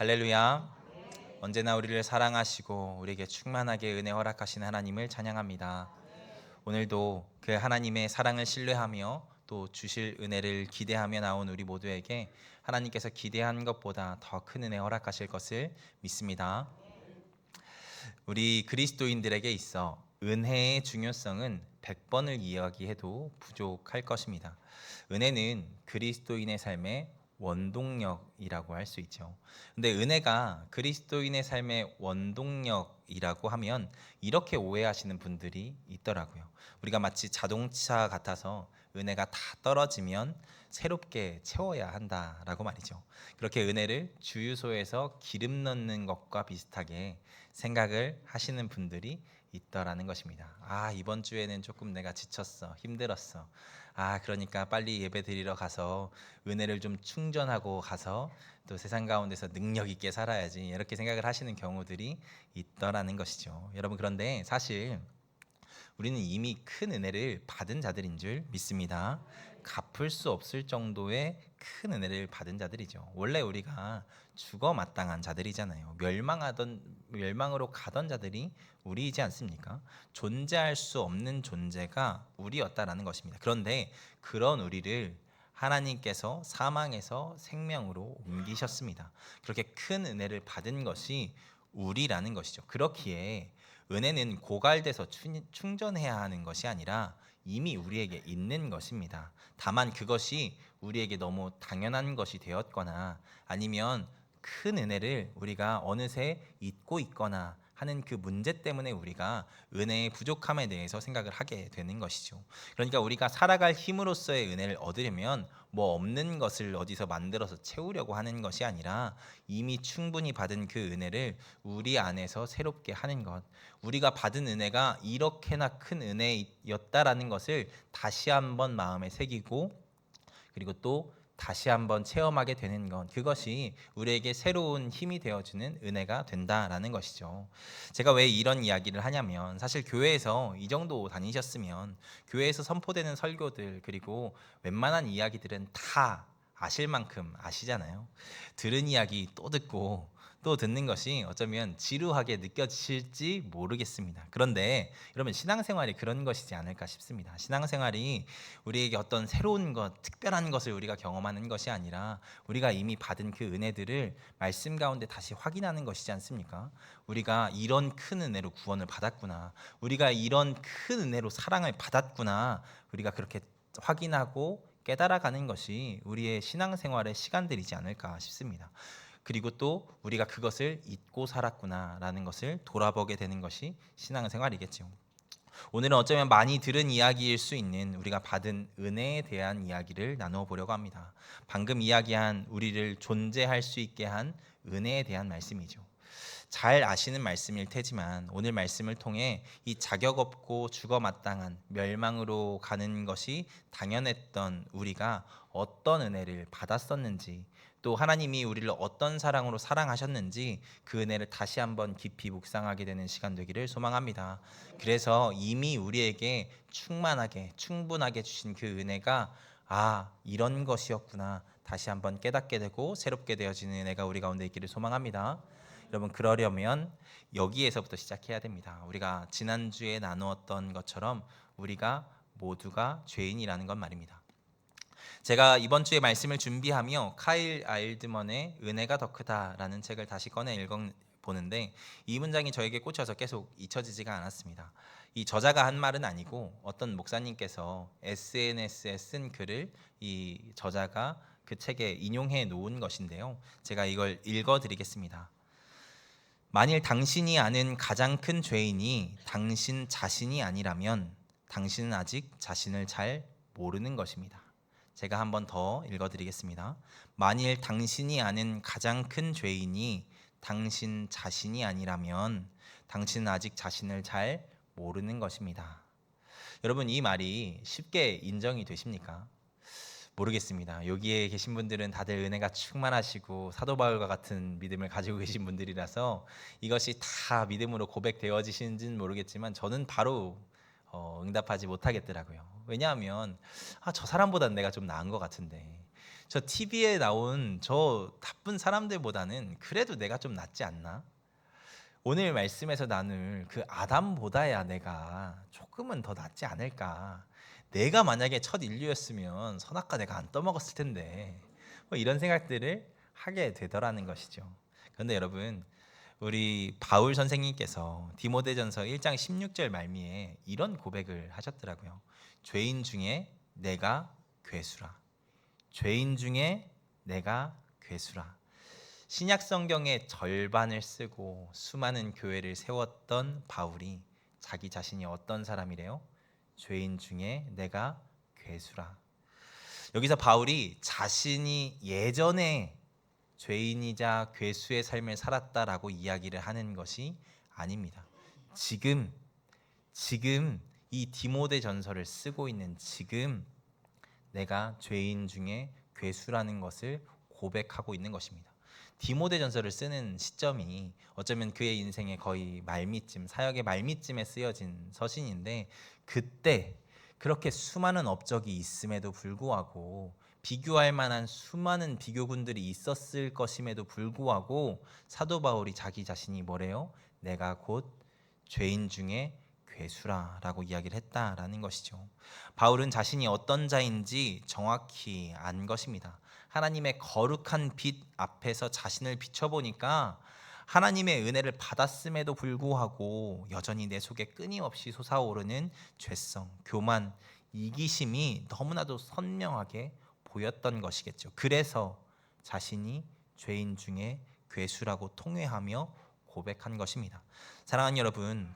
할렐루야. 언제나 우리를 사랑하시고 우리에게 충만하게 은혜 허락하신 하나님을 찬양합니다. 오늘도 그 하나님의 사랑을 신뢰하며 또 주실 은혜를 기대하며 나온 우리 모두에게 하나님께서 기대한 것보다 더 큰 은혜 허락하실 것을 믿습니다. 우리 그리스도인들에게 있어 은혜의 중요성은 100번을 이야기해도 부족할 것입니다. 은혜는 그리스도인의 삶의 원동력이라고 할 수 있죠. 근데 은혜가 그리스도인의 삶의 원동력이라고 하면 이렇게 오해하시는 분들이 있더라고요. 우리가 마치 자동차 같아서 은혜가 다 떨어지면 새롭게 채워야 한다라고 말이죠. 그렇게 은혜를 주유소에서 기름 넣는 것과 비슷하게 생각을 하시는 분들이 있더라는 것입니다. 이번 주에는 조금 내가 지쳤어, 힘들었어. 그러니까 빨리 예배 드리러 가서 은혜를 좀 충전하고 가서 또 세상 가운데서 능력 있게 살아야지, 이렇게 생각을 하시는 경우들이 있더라는 것이죠. 여러분, 그런데 사실 우리는 이미 큰 은혜를 받은 자들인 줄 믿습니다. 갚을 수 없을 정도의 큰 은혜를 받은 자들이죠. 원래 우리가 죽어 마땅한 자들이잖아요. 멸망으로 가던 자들이 우리이지 않습니까? 존재할 수 없는 존재가 우리였다라는 것입니다. 그런데 그런 우리를 하나님께서 사망에서 생명으로 옮기셨습니다. 그렇게 큰 은혜를 받은 것이 우리라는 것이죠. 그렇기에 은혜는 고갈돼서 충전해야 하는 것이 아니라 이미 우리에게 있는 것입니다. 다만 그것이 우리에게 너무 당연한 것이 되었거나 아니면 큰 은혜를 우리가 어느새 잊고 있거나 하는 그 문제 때문에 우리가 은혜의 부족함에 대해서 생각을 하게 되는 것이죠. 그러니까 우리가 살아갈 힘으로써의 은혜를 얻으려면 뭐 없는 것을 어디서 만들어서 채우려고 하는 것이 아니라 이미 충분히 받은 그 은혜를 우리 안에서 새롭게 하는 것, 우리가 받은 은혜가 이렇게나 큰 은혜였다라는 것을 다시 한번 마음에 새기고, 그리고 또 다시 한번 체험하게 되는 것, 그것이 우리에게 새로운 힘이 되어주는 은혜가 된다라는 것이죠. 제가 왜 이런 이야기를 하냐면, 사실 교회에서 이 정도 다니셨으면 교회에서 선포되는 설교들, 그리고 웬만한 이야기들은 다 아실 만큼 아시잖아요. 들은 이야기 또 듣고 또 듣는 것이 어쩌면 지루하게 느껴지실지 모르겠습니다. 그런데 여러분, 신앙생활이 그런 것이지 않을까 싶습니다. 신앙생활이 우리에게 어떤 새로운 것, 특별한 것을 우리가 경험하는 것이 아니라 우리가 이미 받은 그 은혜들을 말씀 가운데 다시 확인하는 것이지 않습니까? 우리가 이런 큰 은혜로 구원을 받았구나, 우리가 이런 큰 은혜로 사랑을 받았구나, 우리가 그렇게 확인하고 깨달아가는 것이 우리의 신앙생활의 시간들이지 않을까 싶습니다. 그리고 또 우리가 그것을 잊고 살았구나라는 것을 돌아보게 되는 것이 신앙생활이겠죠. 오늘은 어쩌면 많이 들은 이야기일 수 있는 우리가 받은 은혜에 대한 이야기를 나누어 보려고 합니다. 방금 이야기한 우리를 존재할 수 있게 한 은혜에 대한 말씀이죠. 잘 아시는 말씀일 테지만 오늘 말씀을 통해 이 자격 없고 죽어 마땅한 멸망으로 가는 것이 당연했던 우리가 어떤 은혜를 받았었는지, 또 하나님이 우리를 어떤 사랑으로 사랑하셨는지 그 은혜를 다시 한번 깊이 묵상하게 되는 시간 되기를 소망합니다. 그래서 이미 우리에게 충만하게 충분하게 주신 그 은혜가 이런 것이었구나, 다시 한번 깨닫게 되고 새롭게 되어지는 은혜가 우리 가운데 있기를 소망합니다. 여러분, 그러려면 여기에서부터 시작해야 됩니다. 우리가 지난주에 나누었던 것처럼 우리가 모두가 죄인이라는 건 말입니다. 제가 이번 주에 말씀을 준비하며 카일 아일드먼의 은혜가 더 크다라는 책을 다시 꺼내 읽어보는데 이 문장이 저에게 꽂혀서 계속 잊혀지지가 않았습니다. 이 저자가 한 말은 아니고 어떤 목사님께서 SNS에 쓴 글을 이 저자가 그 책에 인용해 놓은 것인데요. 제가 이걸 읽어드리겠습니다. 만일 당신이 아는 가장 큰 죄인이 당신 자신이 아니라면 당신은 아직 자신을 잘 모르는 것입니다. 제가 한 번 더 읽어드리겠습니다. 만일 당신이 아는 가장 큰 죄인이 당신 자신이 아니라면 당신은 아직 자신을 잘 모르는 것입니다. 여러분, 이 말이 쉽게 인정이 되십니까? 모르겠습니다. 여기에 계신 분들은 다들 은혜가 충만하시고 사도 바울과 같은 믿음을 가지고 계신 분들이라서 이것이 다 믿음으로 고백되어지시는지는 모르겠지만 저는 바로 응답하지 못하겠더라고요. 왜냐하면 저 사람보다는 내가 좀 나은 것 같은데, 저 TV에 나온 저 나쁜 사람들보다는 그래도 내가 좀 낫지 않나? 오늘 말씀에서 나눌 그 아담보다야 내가 조금은 더 낫지 않을까? 내가 만약에 첫 인류였으면 선악과 내가 안 떠먹었을 텐데 뭐 이런 생각들을 하게 되더라는 것이죠. 그런데 여러분, 우리 바울 선생님께서 디모데전서 1장 16절 말미에 이런 고백을 하셨더라고요. 죄인 중에 내가 괴수라. 죄인 중에 내가 괴수라. 신약 성경의 절반을 쓰고 수많은 교회를 세웠던 바울이 자기 자신이 어떤 사람이래요? 죄인 중에 내가 괴수라. 여기서 바울이 자신이 예전에 죄인이자 괴수의 삶을 살았다라고 이야기를 하는 것이 아닙니다. 지금 이 디모데 전서를 쓰고 있는 지금 내가 죄인 중에 괴수라는 것을 고백하고 있는 것입니다. 디모데 전서를 쓰는 시점이 어쩌면 그의 인생의 거의 말미쯤, 사역의 말미쯤에 쓰여진 서신인데, 그때 그렇게 수많은 업적이 있음에도 불구하고 비교할 만한 수많은 비교군들이 있었을 것임에도 불구하고 사도 바울이 자기 자신이 뭐래요? 내가 곧 죄인 중에 괴수라라고 이야기를 했다라는 것이죠. 바울은 자신이 어떤 자인지 정확히 안 것입니다. 하나님의 거룩한 빛 앞에서 자신을 비춰보니까 하나님의 은혜를 받았음에도 불구하고 여전히 내 속에 끊임없이 솟아오르는 죄성, 교만, 이기심이 너무나도 선명하게 보였던 것이겠죠. 그래서 자신이 죄인 중에 괴수라고 통회하며 고백한 것입니다. 사랑하는 여러분,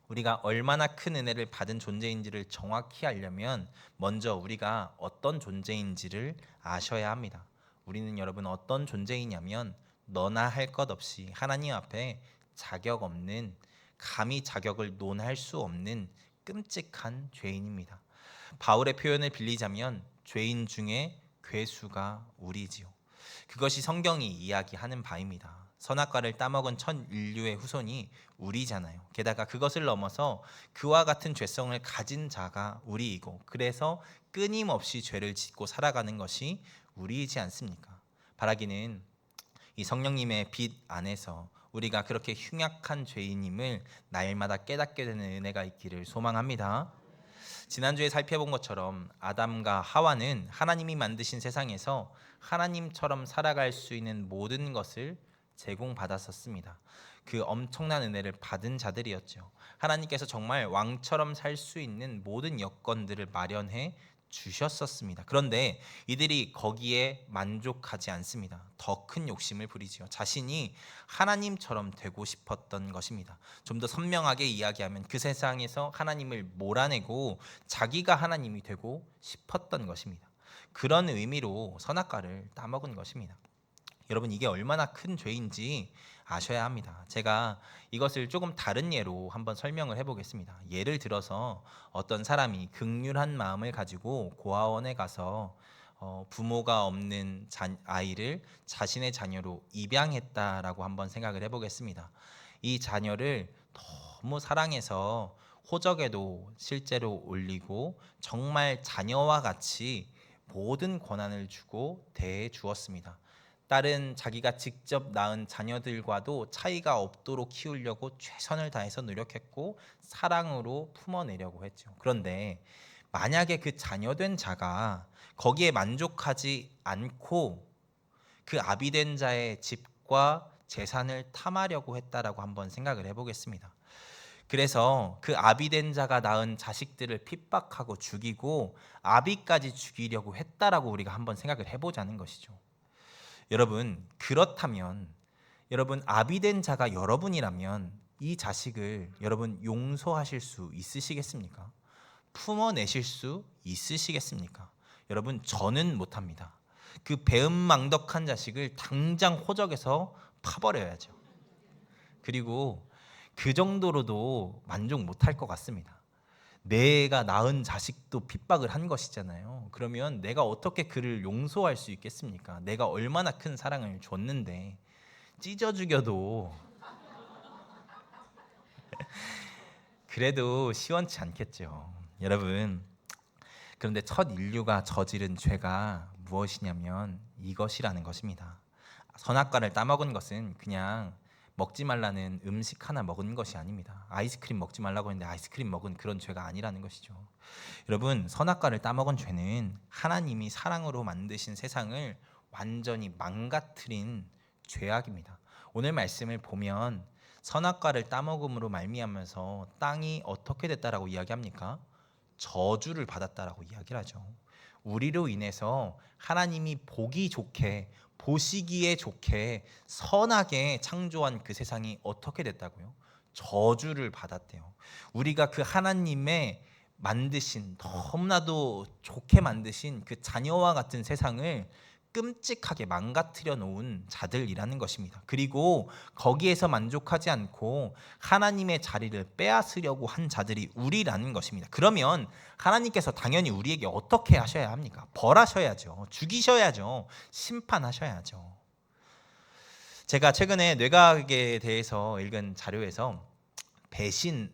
우리가 얼마나 큰 은혜를 받은 존재인지를 정확히 알려면 먼저 우리가 어떤 존재인지를 아셔야 합니다. 우리는 여러분 어떤 존재이냐면 너나 할 것 없이 하나님 앞에 자격 없는, 감히 자격을 논할 수 없는 끔찍한 죄인입니다. 바울의 표현을 빌리자면 죄인 중에 괴수가 우리지요. 그것이 성경이 이야기하는 바입니다. 선악과를 따먹은 첫 인류의 후손이 우리잖아요. 게다가 그것을 넘어서 그와 같은 죄성을 가진 자가 우리이고, 그래서 끊임없이 죄를 짓고 살아가는 것이 우리이지 않습니까? 바라기는 이 성령님의 빛 안에서 우리가 그렇게 흉악한 죄인임을 날마다 깨닫게 되는 은혜가 있기를 소망합니다. 지난주에 살펴본 것처럼 아담과 하와는 하나님이 만드신 세상에서 하나님처럼 살아갈 수 있는 모든 것을 제공받았었습니다. 그 엄청난 은혜를 받은 자들이었죠. 하나님께서 정말 왕처럼 살 수 있는 모든 여건들을 마련해 주셨었습니다. 그런데 이들이 거기에 만족하지 않습니다. 더 큰 욕심을 부리지요. 자신이 하나님처럼 되고 싶었던 것입니다. 좀 더 선명하게 이야기하면 그 세상에서 하나님을 몰아내고 자기가 하나님이 되고 싶었던 것입니다. 그런 의미로 선악과를 따먹은 것입니다. 여러분, 이게 얼마나 큰 죄인지 아셔야 합니다. 제가 이것을 조금 다른 예로 한번 설명을 해보겠습니다. 예를 들어서 어떤 사람이 극률한 마음을 가지고 고아원에 가서 부모가 없는 아이를 자신의 자녀로 입양했다라고 한번 생각을 해보겠습니다. 이 자녀를 너무 사랑해서 호적에도 실제로 올리고 정말 자녀와 같이 모든 권한을 주고 대해 주었습니다. 딸은 자기가 직접 낳은 자녀들과도 차이가 없도록 키우려고 최선을 다해서 노력했고 사랑으로 품어내려고 했죠. 그런데 만약에 그 자녀된 자가 거기에 만족하지 않고 그 아비된 자의 집과 재산을 탐하려고 했다라고 한번 생각을 해보겠습니다. 그래서 그 아비된 자가 낳은 자식들을 핍박하고 죽이고 아비까지 죽이려고 했다라고 우리가 한번 생각을 해보자는 것이죠. 여러분, 그렇다면 여러분 아비된 자가 여러분이라면 이 자식을 여러분 용서하실 수 있으시겠습니까? 품어내실 수 있으시겠습니까? 여러분, 저는 못합니다. 그 배은망덕한 자식을 당장 호적에서 파버려야죠. 그리고 그 정도로도 만족 못할 것 같습니다. 내가 낳은 자식도 핍박을 한 것이잖아요. 그러면 내가 어떻게 그를 용서할 수 있겠습니까? 내가 얼마나 큰 사랑을 줬는데 찢어 죽여도 그래도 시원치 않겠죠. 여러분, 그런데 첫 인류가 저지른 죄가 무엇이냐면 이것이라는 것입니다. 선악과를 따먹은 것은 그냥 먹지 말라는 음식 하나 먹은 것이 아닙니다. 아이스크림 먹지 말라고 했는데 아이스크림 먹은 그런 죄가 아니라는 것이죠. 여러분, 선악과를 따먹은 죄는 하나님이 사랑으로 만드신 세상을 완전히 망가뜨린 죄악입니다. 오늘 말씀을 보면 선악과를 따먹음으로 말미암아서 땅이 어떻게 됐다라고 이야기합니까? 저주를 받았다라고 이야기를 하죠. 우리로 인해서 하나님이 보기 좋게, 보시기에 좋게 선하게 창조한 그 세상이 어떻게 됐다고요? 저주를 받았대요. 우리가 그 하나님의 만드신, 너무나도 좋게 만드신 그 자녀와 같은 세상을 끔찍하게 망가뜨려 놓은 자들이라는 것입니다. 그리고 거기에서 만족하지 않고 하나님의 자리를 빼앗으려고 한 자들이 우리라는 것입니다. 그러면 하나님께서 당연히 우리에게 어떻게 하셔야 합니까? 벌하셔야죠. 죽이셔야죠. 심판하셔야죠. 제가 최근에 뇌과학에 대해서 읽은 자료에서 배신을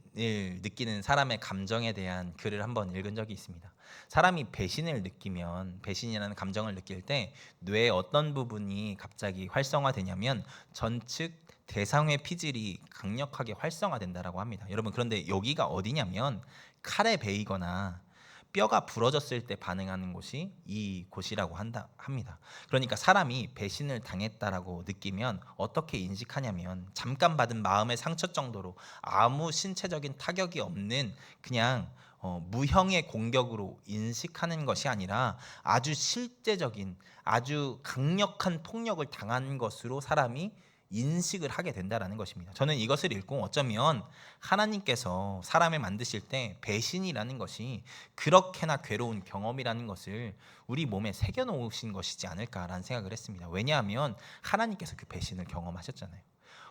느끼는 사람의 감정에 대한 글을 한번 읽은 적이 있습니다. 사람이 배신을 느끼면, 배신이라는 감정을 느낄 때 뇌의 어떤 부분이 갑자기 활성화되냐면 전측 대상회 피질이 강력하게 활성화된다라고 합니다. 여러분, 그런데 여기가 어디냐면 칼에 베이거나 뼈가 부러졌을 때 반응하는 곳이 이 곳이라고 합니다. 그러니까 사람이 배신을 당했다라고 느끼면 어떻게 인식하냐면 잠깐 받은 마음의 상처 정도로 아무 신체적인 타격이 없는 그냥 무형의 공격으로 인식하는 것이 아니라 아주 실제적인, 아주 강력한 폭력을 당한 것으로 사람이 인식을 하게 된다라는 것입니다. 저는 이것을 읽고 어쩌면 하나님께서 사람을 만드실 때 배신이라는 것이 그렇게나 괴로운 경험이라는 것을 우리 몸에 새겨 놓으신 것이지 않을까라는 생각을 했습니다. 왜냐하면 하나님께서 그 배신을 경험하셨잖아요.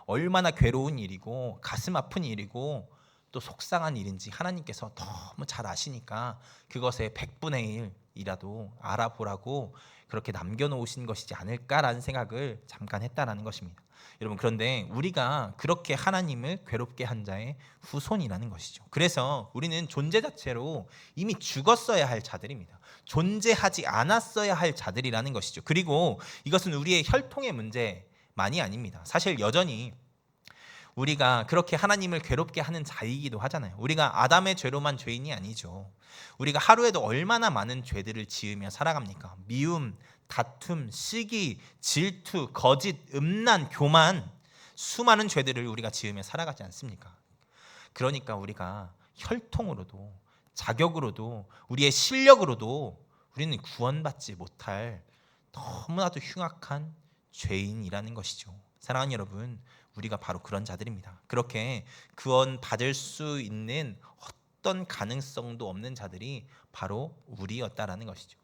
얼마나 괴로운 일이고 가슴 아픈 일이고 또 속상한 일인지 하나님께서 너무 잘 아시니까 그것의 100분의 1이라도 알아보라고 그렇게 남겨놓으신 것이지 않을까라는 생각을 잠깐 했다라는 것입니다. 여러분, 그런데 우리가 그렇게 하나님을 괴롭게 한 자의 후손이라는 것이죠. 그래서 우리는 존재 자체로 이미 죽었어야 할 자들입니다. 존재하지 않았어야 할 자들이라는 것이죠. 그리고 이것은 우리의 혈통의 문제만이 아닙니다. 사실 여전히 우리가 그렇게 하나님을 괴롭게 하는 자이기도 하잖아요. 우리가 아담의 죄로만 죄인이 아니죠. 우리가 하루에도 얼마나 많은 죄들을 지으며 살아갑니까? 미움, 다툼, 시기, 질투, 거짓, 음란, 교만, 수많은 죄들을 우리가 지으며 살아가지 않습니까? 그러니까 우리가 혈통으로도 자격으로도 우리의 실력으로도 우리는 구원받지 못할 너무나도 흉악한 죄인이라는 것이죠. 사랑하는 여러분, 우리가 바로 그런 자들입니다. 그렇게 구원받을 수 있는 어떤 가능성도 없는 자들이 바로 우리였다라는 것이죠.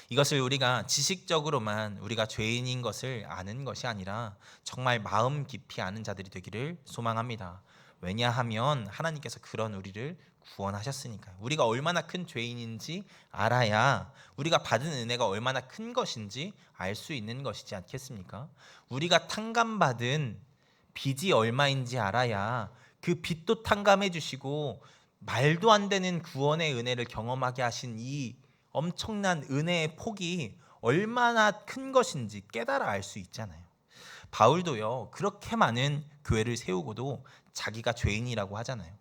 이것을 우리가 지식적으로만 우리가 죄인인 것을 아는 것이 아니라 정말 마음 깊이 아는 자들이 되기를 소망합니다. 왜냐하면 하나님께서 그런 우리를 구원하셨으니까요. 우리가 얼마나 큰 죄인인지 알아야 우리가 받은 은혜가 얼마나 큰 것인지 알 수 있는 것이지 않겠습니까? 우리가 탕감받은 빚이 얼마인지 알아야 그 빚도 탕감해 주시고 말도 안 되는 구원의 은혜를 경험하게 하신 이 엄청난 은혜의 폭이 얼마나 큰 것인지 깨달아 알 수 있잖아요. 바울도요, 그렇게 많은 교회를 세우고도 자기가 죄인이라고 하잖아요.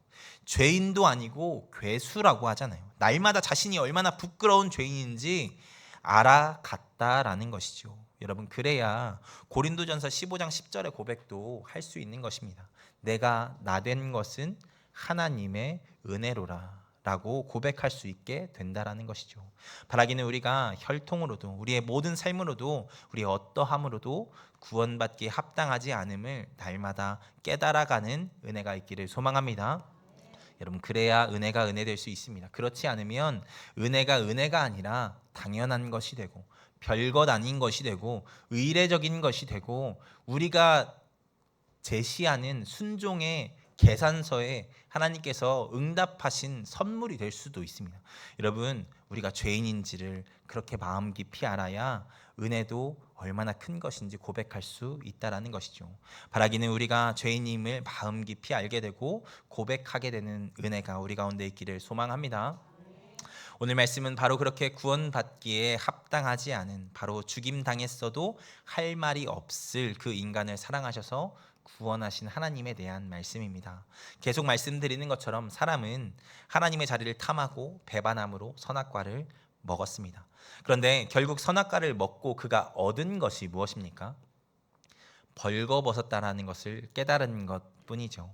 죄인도 아니고 괴수라고 하잖아요. 날마다 자신이 얼마나 부끄러운 죄인인지 알아갔다라는 것이죠. 여러분, 그래야 고린도전서 15장 10절의 고백도 할 수 있는 것입니다. 내가 나 된 것은 하나님의 은혜로라 라고 고백할 수 있게 된다라는 것이죠. 바라기는 우리가 혈통으로도 우리의 모든 삶으로도 우리의 어떠함으로도 구원받기에 합당하지 않음을 날마다 깨달아가는 은혜가 있기를 소망합니다. 여러분, 그래야 은혜가 은혜 될 수 있습니다. 그렇지 않으면 은혜가 은혜가 아니라 당연한 것이 되고 별것 아닌 것이 되고 의례적인 것이 되고 우리가 제시하는 순종의 계산서에 하나님께서 응답하신 선물이 될 수도 있습니다. 여러분, 우리가 죄인인지를 그렇게 마음 깊이 알아야 은혜도 얼마나 큰 것인지 고백할 수 있다라는 것이죠. 바라기는 우리가 죄인임을 마음 깊이 알게 되고 고백하게 되는 은혜가 우리 가운데 있기를 소망합니다. 오늘 말씀은 바로 그렇게 구원받기에 합당하지 않은, 바로 죽임 당했어도 할 말이 없을 그 인간을 사랑하셔서 구원하신 하나님에 대한 말씀입니다. 계속 말씀드리는 것처럼 사람은 하나님의 자리를 탐하고 배반함으로 선악과를 먹었습니다. 그런데 결국 선악과를 먹고 그가 얻은 것이 무엇입니까? 벌거벗었다라는 것을 깨달은 것뿐이죠.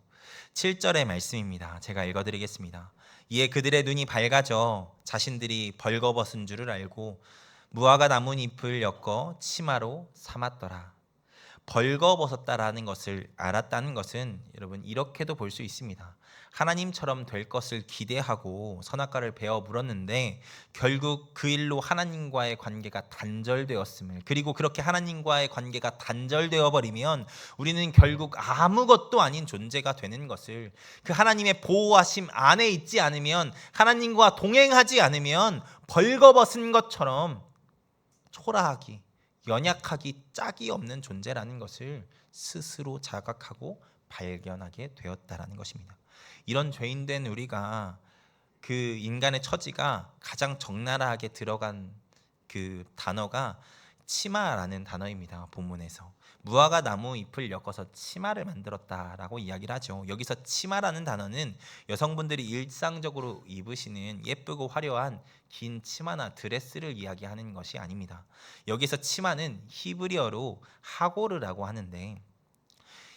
7절의 말씀입니다. 제가 읽어드리겠습니다. 이에 그들의 눈이 밝아져 자신들이 벌거벗은 줄을 알고 무화과 나뭇잎을 엮어 치마로 삼았더라. 벌거벗었다라는 것을 알았다는 것은 여러분 이렇게도 볼 수 있습니다. 하나님처럼 될 것을 기대하고 선악과를 베어 물었는데 결국 그 일로 하나님과의 관계가 단절되었음을, 그리고 그렇게 하나님과의 관계가 단절되어 버리면 우리는 결국 아무것도 아닌 존재가 되는 것을, 그 하나님의 보호하심 안에 있지 않으면, 하나님과 동행하지 않으면 벌거벗은 것처럼 초라하기, 연약하기, 짝이 없는 존재라는 것을 스스로 자각하고 발견하게 되었다라는 것입니다. 이런 죄인된 우리가, 그 인간의 처지가 가장 적나라하게 들어간 그 단어가 치마라는 단어입니다. 본문에서 무화과 나무 잎을 엮어서 치마를 만들었다라고 이야기를 하죠. 여기서 치마라는 단어는 여성분들이 일상적으로 입으시는 예쁘고 화려한 긴 치마나 드레스를 이야기하는 것이 아닙니다. 여기서 치마는 히브리어로 하고르라고 하는데,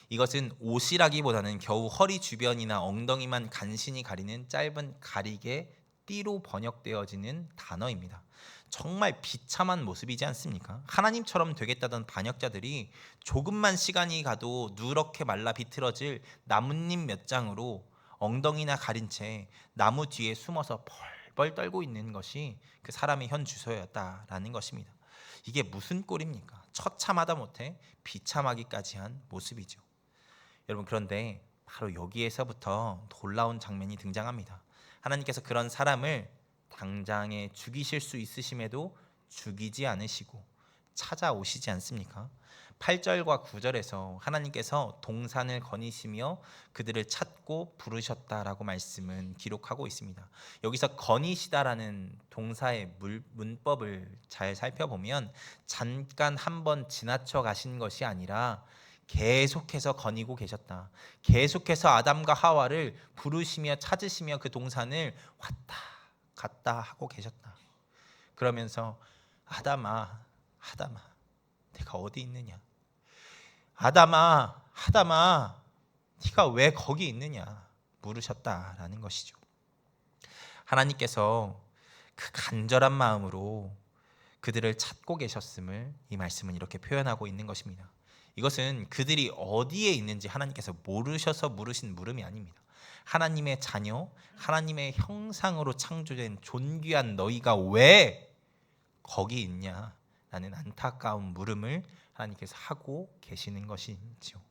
이것은 옷이라기보다는 겨우 허리 주변이나 엉덩이만 간신히 가리는 짧은 가리개 띠로 번역되어지는 단어입니다. 정말 비참한 모습이지 않습니까? 하나님처럼 되겠다던 반역자들이 조금만 시간이 가도 누렇게 말라 비틀어질 나뭇잎 몇 장으로 엉덩이나 가린 채 나무 뒤에 숨어서 벌벌 떨고 있는 것이 그 사람의 현 주소였다라는 것입니다. 이게 무슨 꼴입니까? 처참하다 못해 비참하기까지 한 모습이죠. 여러분, 그런데 바로 여기에서부터 놀라운 장면이 등장합니다. 하나님께서 그런 사람을 당장에 죽이실 수 있으심에도 죽이지 않으시고 찾아오시지 않습니까? 8절과 9절에서 하나님께서 동산을 거니시며 그들을 찾고 부르셨다라고 말씀은 기록하고 있습니다. 여기서 거니시다라는 동사의 문법을 잘 살펴보면 잠깐 한번 지나쳐 가신 것이 아니라 계속해서 거니고 계셨다. 계속해서 아담과 하와를 부르시며 찾으시며 그 동산을 왔다 갔다 하고 계셨다. 그러면서 아담아, 아담아, 내가 어디 있느냐? 아담아, 아담아, 네가 왜 거기 있느냐? 물으셨다라는 것이죠. 하나님께서 그 간절한 마음으로 그들을 찾고 계셨음을 이 말씀은 이렇게 표현하고 있는 것입니다. 이것은 그들이 어디에 있는지 하나님께서 모르셔서 물으신 물음이 아닙니다. 하나님의 자녀, 하나님의 형상으로 창조된 존귀한 너희가 왜 거기 있냐? 라는 안타까운 물음을 하나님께서 하고 계시는 것이죠.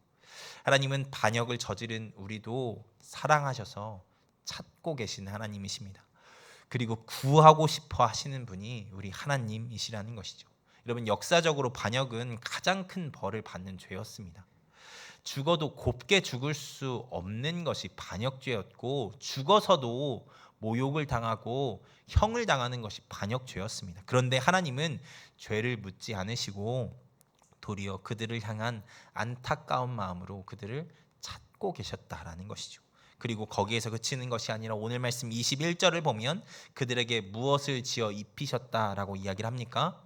하나님은 반역을 저지른 우리도 사랑하셔서 찾고 계신 하나님이십니다. 그리고 구하고 싶어 하시는 분이 우리 하나님이시라는 것이죠. 여러분, 역사적으로 반역은 가장 큰 벌을 받는 죄였습니다. 죽어도 곱게 죽을 수 없는 것이 반역죄였고, 죽어서도 모욕을 당하고 형을 당하는 것이 반역죄였습니다. 그런데 하나님은 죄를 묻지 않으시고 도리어 그들을 향한 안타까운 마음으로 그들을 찾고 계셨다라는 것이죠. 그리고 거기에서 그치는 것이 아니라 오늘 말씀 21절을 보면 그들에게 무엇을 지어 입히셨다라고 이야기를 합니까?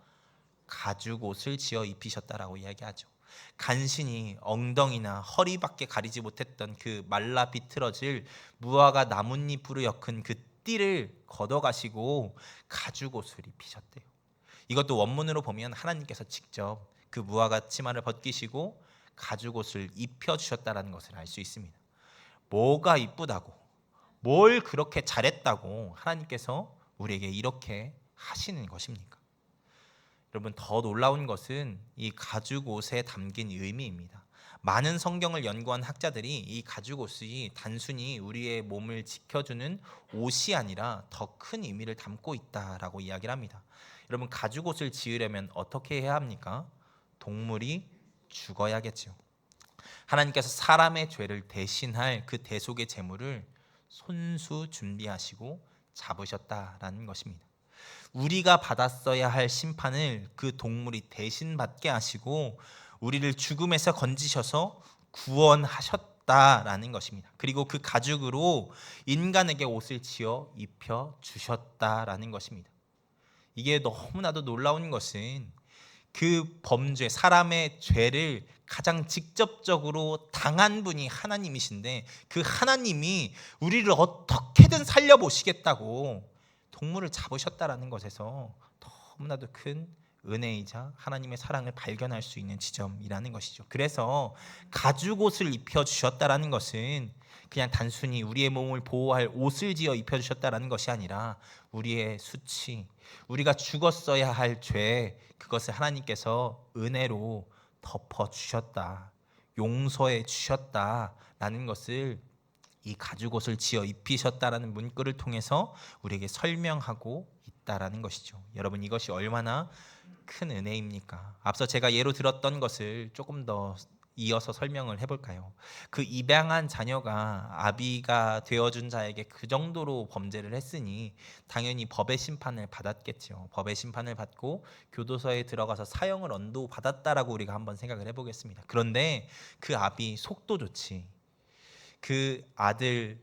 가죽 옷을 지어 입히셨다라고 이야기하죠. 간신히 엉덩이나 허리밖에 가리지 못했던 그 말라 비틀어질 무화과 나뭇잎으로 엮은 그 띠를 걷어가시고 가죽 옷을 입히셨대요. 이것도 원문으로 보면 하나님께서 직접 그 무화과 치마를 벗기시고 가죽 옷을 입혀주셨다는 것을 알 수 있습니다. 뭐가 이쁘다고, 뭘 그렇게 잘했다고 하나님께서 우리에게 이렇게 하시는 것입니까? 여러분, 더 놀라운 것은 이 가죽 옷에 담긴 의미입니다. 많은 성경을 연구한 학자들이 이 가죽 옷이 단순히 우리의 몸을 지켜주는 옷이 아니라 더 큰 의미를 담고 있다라고 이야기를 합니다. 여러분, 가죽 옷을 지으려면 어떻게 해야 합니까? 동물이 죽어야겠죠. 하나님께서 사람의 죄를 대신할 그 대속의 제물을 손수 준비하시고 잡으셨다라는 것입니다. 우리가 받았어야 할 심판을 그 동물이 대신 받게 하시고 우리를 죽음에서 건지셔서 구원하셨다라는 것입니다. 그리고 그 가죽으로 인간에게 옷을 지어 입혀 주셨다라는 것입니다. 이게 너무나도 놀라운 것은 그 범죄, 사람의 죄를 가장 직접적으로 당한 분이 하나님이신데 그 하나님이 우리를 어떻게든 살려보시겠다고 동물을 잡으셨다라는 것에서 너무나도 큰 은혜이자 하나님의 사랑을 발견할 수 있는 지점이라는 것이죠. 그래서 가죽옷을 입혀주셨다라는 것은 그냥 단순히 우리의 몸을 보호할 옷을 지어 입혀주셨다라는 것이 아니라 우리의 수치, 우리가 죽었어야 할 죄, 그것을 하나님께서 은혜로 덮어주셨다, 용서해 주셨다라는 것을 이 가죽옷을 지어 입히셨다라는 문구를 통해서 우리에게 설명하고 있다라는 것이죠. 여러분, 이것이 얼마나 큰 은혜입니까? 앞서 제가 예로 들었던 것을 조금 더 이어서 설명을 해볼까요? 그 입양한 자녀가 아비가 되어준 자에게 그 정도로 범죄를 했으니 당연히 법의 심판을 받았겠죠. 법의 심판을 받고 교도소에 들어가서 사형을 언도받았다라고 우리가 한번 생각을 해보겠습니다. 그런데 그 아비 속도 좋지, 그 아들,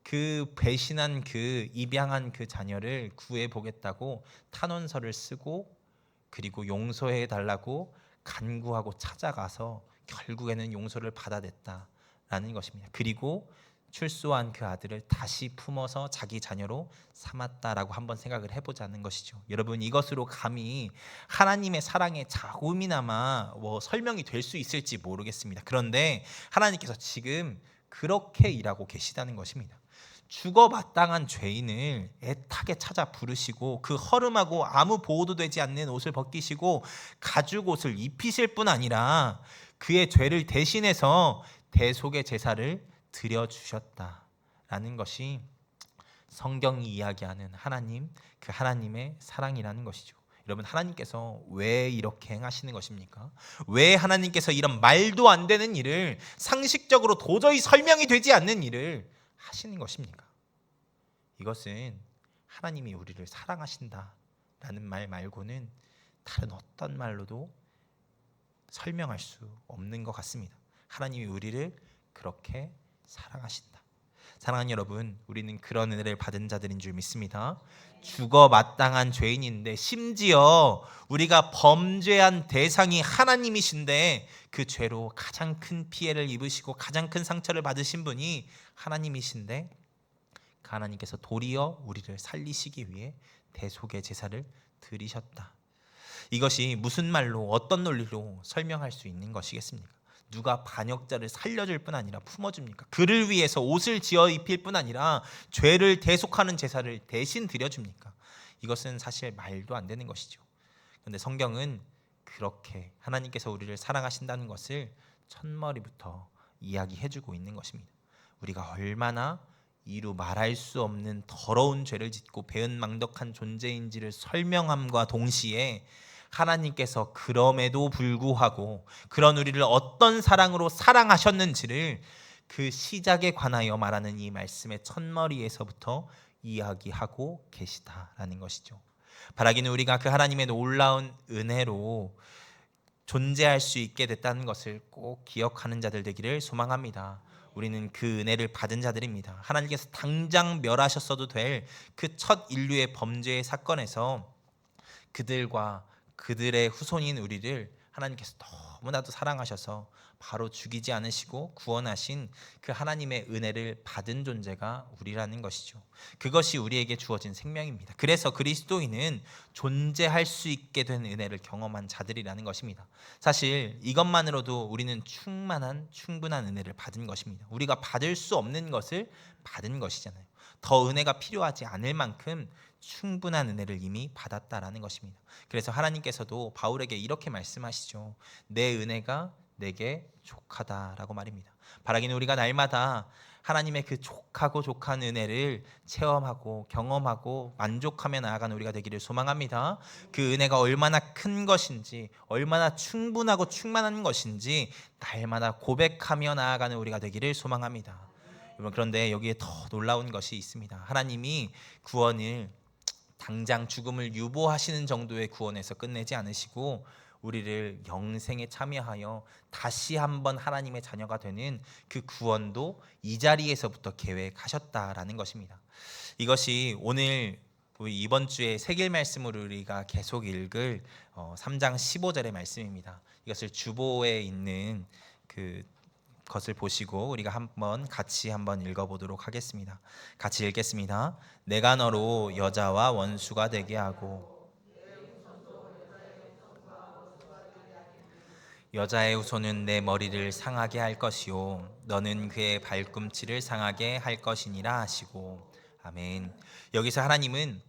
그 배신한 그 입양한 그 자녀를 구해 보겠다고 탄원서를 쓰고 그리고 용서해 달라고 간구하고 찾아가서 결국에는 용서를 받아냈다라는 것입니다. 그리고 출소한 그 아들을 다시 품어서 자기 자녀로 삼았다라고 한번 생각을 해보자는 것이죠. 여러분, 이것으로 감히 하나님의 사랑의 자국이나마 설명이 될 수 있을지 모르겠습니다. 그런데 하나님께서 지금 그렇게 일하고 계시다는 것입니다. 죽어 마땅한 죄인을 애타게 찾아 부르시고 그 허름하고 아무 보호도 되지 않는 옷을 벗기시고 가죽 옷을 입히실 뿐 아니라 그의 죄를 대신해서 대속의 제사를 드려주셨다라는 것이 성경이 이야기하는 하나님, 그 하나님의 사랑이라는 것이죠. 여러분, 하나님께서 왜 이렇게 행하시는 것입니까? 왜 하나님께서 이런 말도 안 되는 일을, 상식적으로 도저히 설명이 되지 않는 일을 하시는 것입니까? 이것은 하나님이 우리를 사랑하신다라는 말 말고는 다른 어떤 말로도 설명할 수 없는 것 같습니다. 하나님이 우리를 그렇게 사랑하신다. 사랑하는 여러분, 우리는 그런 은혜를 받은 자들인 줄 믿습니다. 죽어 마땅한 죄인인데 심지어 우리가 범죄한 대상이 하나님이신데 그 죄로 가장 큰 피해를 입으시고 가장 큰 상처를 받으신 분이 하나님이신데 하나님께서 도리어 우리를 살리시기 위해 대속의 제사를 드리셨다. 이것이 무슨 말로, 어떤 논리로 설명할 수 있는 것이겠습니까? 누가 반역자를 살려줄 뿐 아니라 품어줍니까? 그를 위해서 옷을 지어 입힐 뿐 아니라 죄를 대속하는 제사를 대신 드려줍니까? 이것은 사실 말도 안 되는 것이죠. 그런데 성경은 그렇게 하나님께서 우리를 사랑하신다는 것을 첫머리부터 이야기해주고 있는 것입니다. 우리가 얼마나 이루 말할 수 없는 더러운 죄를 짓고 배은망덕한 존재인지를 설명함과 동시에 하나님께서 그럼에도 불구하고 그런 우리를 어떤 사랑으로 사랑하셨는지를 그 시작에 관하여 말하는 이 말씀의 첫머리에서부터 이야기하고 계시다라는 것이죠. 바라기는 우리가 그 하나님의 놀라운 은혜로 존재할 수 있게 됐다는 것을 꼭 기억하는 자들 되기를 소망합니다. 우리는 그 은혜를 받은 자들입니다. 하나님께서 당장 멸하셨어도 될 그 첫 인류의 범죄의 사건에서 그들과 그들의 후손인 우리를 하나님께서 너무나도 사랑하셔서 바로 죽이지 않으시고 구원하신 그 하나님의 은혜를 받은 존재가 우리라는 것이죠. 그것이 우리에게 주어진 생명입니다. 그래서 그리스도인은 존재할 수 있게 된 은혜를 경험한 자들이라는 것입니다. 사실 이것만으로도 우리는 충분한 은혜를 받은 것입니다. 우리가 받을 수 없는 것을 받은 것이잖아요. 더 은혜가 필요하지 않을 만큼 충분한 은혜를 이미 받았다라는 것입니다. 그래서 하나님께서도 바울에게 이렇게 말씀하시죠. 내 은혜가 내게 족하다라고 말입니다. 바라기는 우리가 날마다 하나님의 그 족한 은혜를 체험하고 경험하고 만족하며 나아가는 우리가 되기를 소망합니다. 그 은혜가 얼마나 큰 것인지, 얼마나 충분하고 충만한 것인지 날마다 고백하며 나아가는 우리가 되기를 소망합니다. 여러분, 그런데 여기에 더 놀라운 것이 있습니다. 하나님이 구원을 당장 죽음을 유보하시는 정도의 구원에서 끝내지 않으시고 우리를 영생에 참여하여 다시 한번 하나님의 자녀가 되는 그 구원도 이 자리에서부터 계획하셨다라는 것입니다. 이것이 오늘 우리 이번 주에 새길 말씀으로 우리가 계속 읽을 3장 15절의 말씀입니다. 이것을 주보에 있는 그 것을 보시고 우리가 같이 한번 읽어보도록 하겠습니다. 같이 읽겠습니다. 내가 너로 여자와 원수가 되게 하고 여자의 후손은 내 머리를 상하게 할 것이요 너는 그의 발꿈치를 상하게 할 것이니라 하시고. 아멘. 여기서 하나님은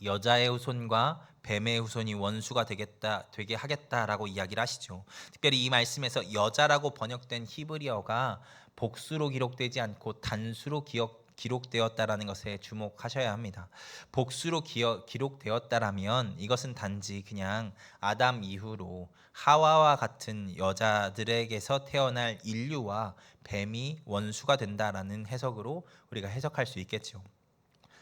여자의 후손과 뱀의 후손이 원수가 되게 하겠다라고 이야기를 하시죠. 특별히 이 말씀에서 여자라고 번역된 히브리어가 복수로 기록되지 않고 단수로 기록되었다라는 것에 주목하셔야 합니다. 복수로 기록되었다라면 이것은 단지 그냥 아담 이후로 하와와 같은 여자들에게서 태어날 인류와 뱀이 원수가 된다라는 해석으로 우리가 해석할 수 있겠죠.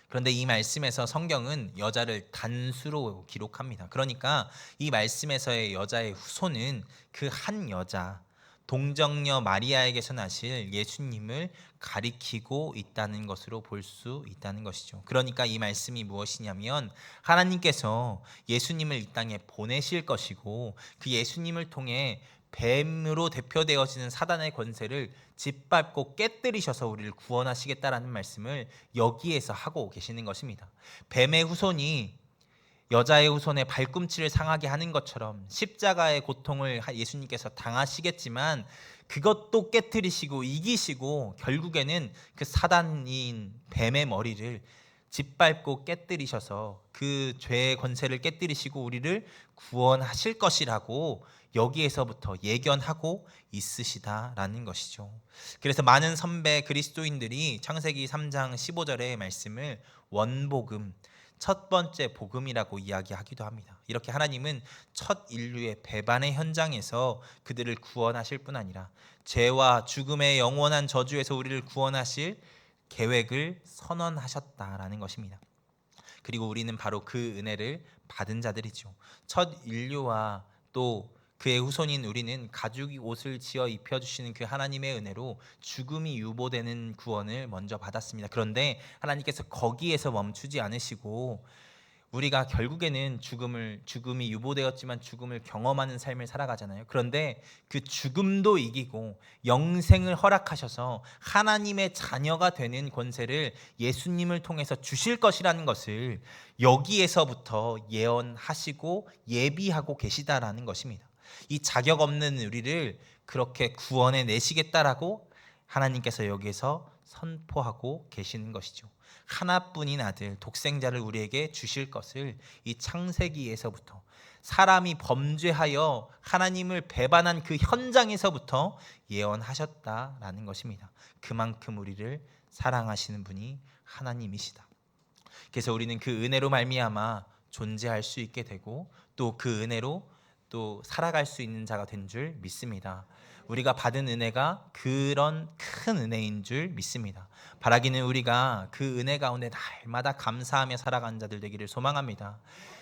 그런데 이 말씀에서 성경은 여자를 단수로 기록합니다. 그러니까 이 말씀에서의 여자의 후손은 그 한 여자, 동정녀 마리아에게서 나실 예수님을 가리키고 있다는 것으로 볼 수 있다는 것이죠. 그러니까 이 말씀이 무엇이냐면 하나님께서 예수님을 이 땅에 보내실 것이고 그 예수님을 통해 뱀으로 대표되어지는 사단의 권세를 짓밟고 깨뜨리셔서 우리를 구원하시겠다라는 말씀을 여기에서 하고 계시는 것입니다. 뱀의 후손이 여자의 후손의 발꿈치를 상하게 하는 것처럼 십자가의 고통을 예수님께서 당하시겠지만 그것도 깨뜨리시고 이기시고 결국에는 그 사단인 뱀의 머리를 짓밟고 깨뜨리셔서 그 죄의 권세를 깨뜨리시고 우리를 구원하실 것이라고 여기에서부터 예견하고 있으시다라는 것이죠. 그래서 많은 선배 그리스도인들이 창세기 3장 15절의 말씀을 원복음, 첫 번째 복음이라고 이야기하기도 합니다. 이렇게 하나님은 첫 인류의 배반의 현장에서 그들을 구원하실 뿐 아니라 죄와 죽음의 영원한 저주에서 우리를 구원하실 계획을 선언하셨다라는 것입니다. 그리고 우리는 바로 그 은혜를 받은 자들이죠. 첫 인류와 또 그의 후손인 우리는 가죽 옷을 지어 입혀주시는 그 하나님의 은혜로 죽음이 유보되는 구원을 먼저 받았습니다. 그런데 하나님께서 거기에서 멈추지 않으시고 우리가 결국에는 죽음이 유보되었지만 죽음을 경험하는 삶을 살아가잖아요. 그런데 그 죽음도 이기고 영생을 허락하셔서 하나님의 자녀가 되는 권세를 예수님을 통해서 주실 것이라는 것을 여기에서부터 예언하시고 예비하고 계시다라는 것입니다. 이 자격 없는 우리를 그렇게 구원해 내시겠다라고 하나님께서 여기에서 선포하고 계시는 것이죠. 하나뿐인 아들 독생자를 우리에게 주실 것을 이 창세기에서부터 사람이 범죄하여 하나님을 배반한 그 현장에서부터 예언하셨다라는 것입니다. 그만큼 우리를 사랑하시는 분이 하나님이시다. 그래서 우리는 그 은혜로 말미암아 존재할 수 있게 되고 또 그 은혜로 또 살아갈 수 있는 자가 된 줄 믿습니다. 우리가 받은 은혜가 그런 큰 은혜인 줄 믿습니다. 바라기는 우리가 그 은혜 가운데 날마다 감사하며 살아가는 자들 되기를 소망합니다.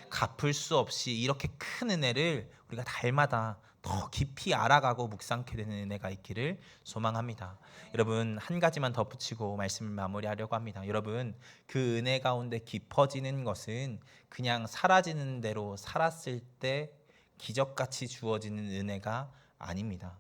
갚을 수 없이 이렇게 큰 은혜를 우리가 날마다 더 깊이 알아가고 묵상케 되는 은혜가 있기를 소망합니다. 여러분, 한 가지만 덧붙이고 말씀을 마무리하려고 합니다. 여러분, 그 은혜 가운데 깊어지는 것은 그냥 사라지는 대로 살았을 때 기적같이 주어지는 은혜가 아닙니다.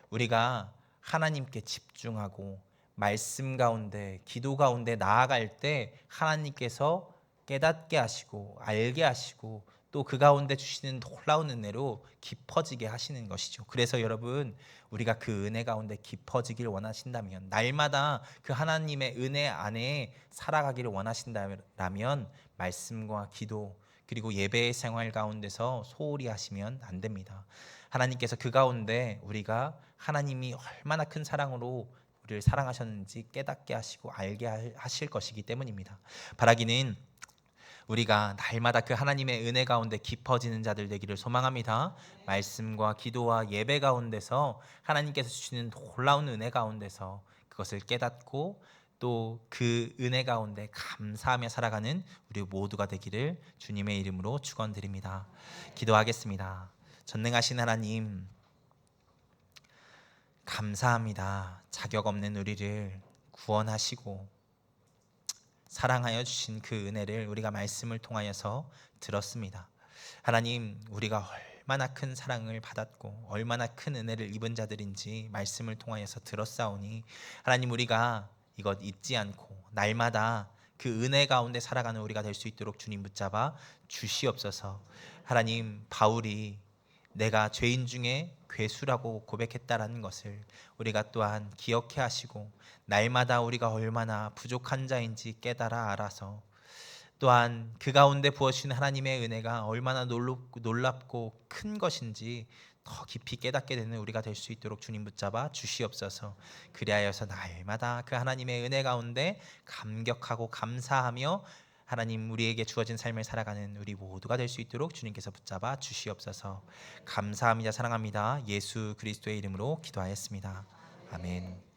우리가 하나님께 집중하고 말씀 가운데 기도 가운데 나아갈 때 하나님께서 깨닫게 하시고 알게 하시고 또 그 가운데 주시는 놀라운 은혜로 깊어지게 하시는 것이죠. 그래서 여러분, 우리가 그 은혜 가운데 깊어지길 원하신다면, 날마다 그 하나님의 은혜 안에 살아가기를 원하신다면 말씀과 기도 그리고 예배의 생활 가운데서 소홀히 하시면 안 됩니다. 하나님께서 그 가운데 우리가 하나님이 얼마나 큰 사랑으로 우리를 사랑하셨는지 깨닫게 하시고 알게 하실 것이기 때문입니다. 바라기는 우리가 날마다 그 하나님의 은혜 가운데 깊어지는 자들 되기를 소망합니다. 말씀과 기도와 예배 가운데서 하나님께서 주시는 놀라운 은혜 가운데서 그것을 깨닫고 또 그 은혜 가운데 감사하며 살아가는 우리 모두가 되기를 주님의 이름으로 축원드립니다. 기도하겠습니다. 전능하신 하나님, 감사합니다. 자격 없는 우리를 구원하시고 사랑하여 주신 그 은혜를 우리가 말씀을 통하여서 들었습니다. 하나님, 우리가 얼마나 큰 사랑을 받았고 얼마나 큰 은혜를 입은 자들인지 말씀을 통하여서 들었사오니 하나님, 우리가 이것 잊지 않고 날마다 그 은혜 가운데 살아가는 우리가 될 수 있도록 주님 붙잡아 주시옵소서. 하나님, 바울이 내가 죄인 중에 괴수라고 고백했다라는 것을 우리가 또한 기억해 하시고 날마다 우리가 얼마나 부족한 자인지 깨달아 알아서 또한 그 가운데 부어주신 하나님의 은혜가 얼마나 놀랍고 큰 것인지 더 깊이 깨닫게 되는 우리가 될 수 있도록 주님 붙잡아 주시옵소서. 그리하여서 날마다 그 하나님의 은혜 가운데 감격하고 감사하며 하나님, 우리에게 주어진 삶을 살아가는 우리 모두가 될 수 있도록 주님께서 붙잡아 주시옵소서. 감사합니다. 사랑합니다. 예수 그리스도의 이름으로 기도하였습니다. 아멘.